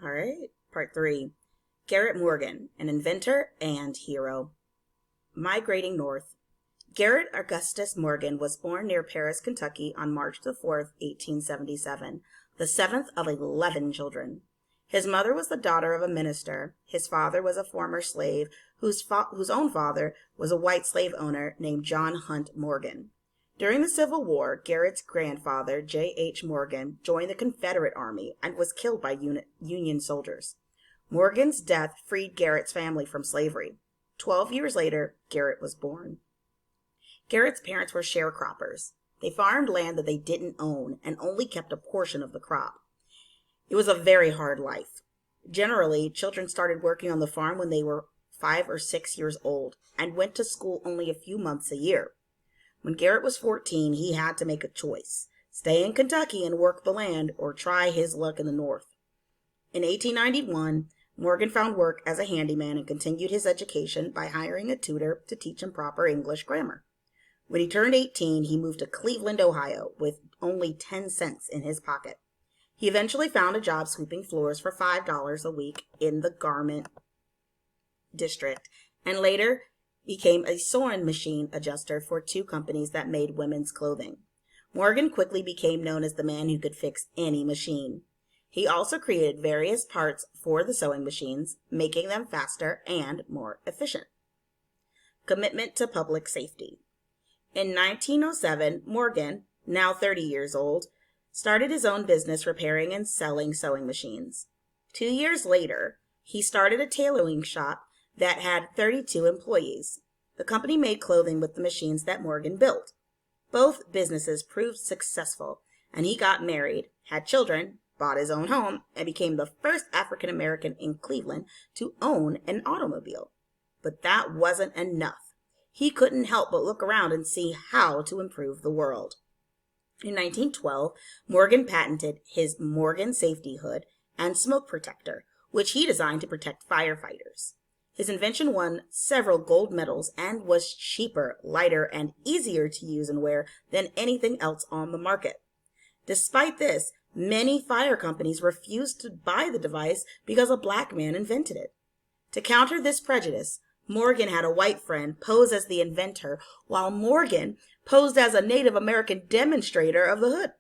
All right, part 3. Garrett Morgan, an inventor and hero. Migrating north. Garrett Augustus Morgan was born near Paris, Kentucky on March the 4th, 1877, the seventh of 11 children. His mother was the daughter of a minister. His father was a former slave whose own father was a white slave owner named John Hunt Morgan. During the Civil War, Garrett's grandfather, J.H. Morgan, joined the Confederate Army and was killed by Union soldiers. Morgan's death freed Garrett's family from slavery. 12 years later, Garrett was born. Garrett's parents were sharecroppers. They farmed land that they didn't own and only kept a portion of the crop. It was a very hard life. Generally, children started working on the farm when they were 5 or 6 years old and went to school only a few months a year. When Garrett was 14, he had to make a choice: stay in Kentucky and work the land, or try his luck in the North. In 1891, Morgan found work as a handyman and continued his education by hiring a tutor to teach him proper English grammar. When he turned 18, he moved to Cleveland, Ohio, with only 10 cents in his pocket. He eventually found a job sweeping floors for $5 a week in the garment district, and later became a sewing machine adjuster for 2 companies that made women's clothing. Morgan quickly became known as the man who could fix any machine. He also created various parts for the sewing machines, making them faster and more efficient. Commitment to public safety. In 1907, Morgan, now 30 years old, started his own business repairing and selling sewing machines. 2 years later, he started a tailoring shop that had 32 employees. The company made clothing with the machines that Morgan built. Both businesses proved successful, and he got married, had children, bought his own home, and became the first African American in Cleveland to own an automobile. But that wasn't enough. He couldn't help but look around and see how to improve the world. In 1912, Morgan patented his Morgan safety hood and smoke protector, which he designed to protect firefighters. His invention won several gold medals and was cheaper, lighter, and easier to use and wear than anything else on the market. Despite this, many fire companies refused to buy the device because a black man invented it. To counter this prejudice, Morgan had a white friend pose as the inventor, while Morgan posed as a Native American demonstrator of the hood.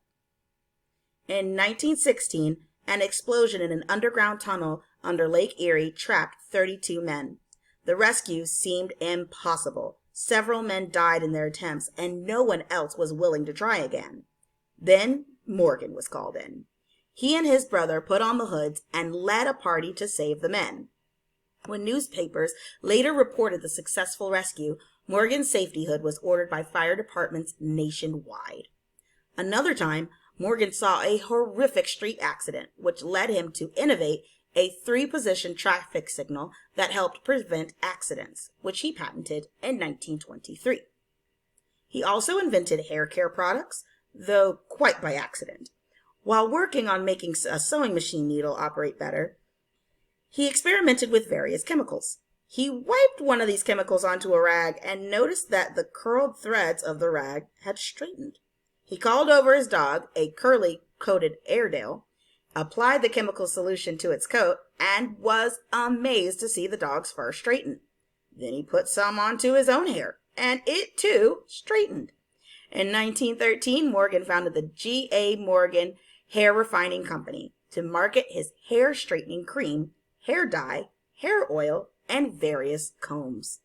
In 1916, an explosion in an underground tunnel under Lake Erie trapped 32 men. The rescue seemed impossible. Several men died in their attempts, and no one else was willing to try again. Then Morgan was called in. He and his brother put on the hoods and led a party to save the men. When newspapers later reported the successful rescue, Morgan's safety hood was ordered by fire departments nationwide. Another time, Morgan saw a horrific street accident, which led him to innovate a 3-position traffic signal that helped prevent accidents, which he patented in 1923. He also invented hair care products, though quite by accident. While working on making a sewing machine needle operate better, he experimented with various chemicals. He wiped one of these chemicals onto a rag and noticed that the curled threads of the rag had straightened. He called over his dog, a curly-coated Airedale, applied the chemical solution to its coat, and was amazed to see the dog's fur straighten. Then he put some onto his own hair, and it too straightened. In 1913, Morgan founded the G.A. Morgan Hair Refining Company to market his hair straightening cream, hair dye, hair oil, and various combs.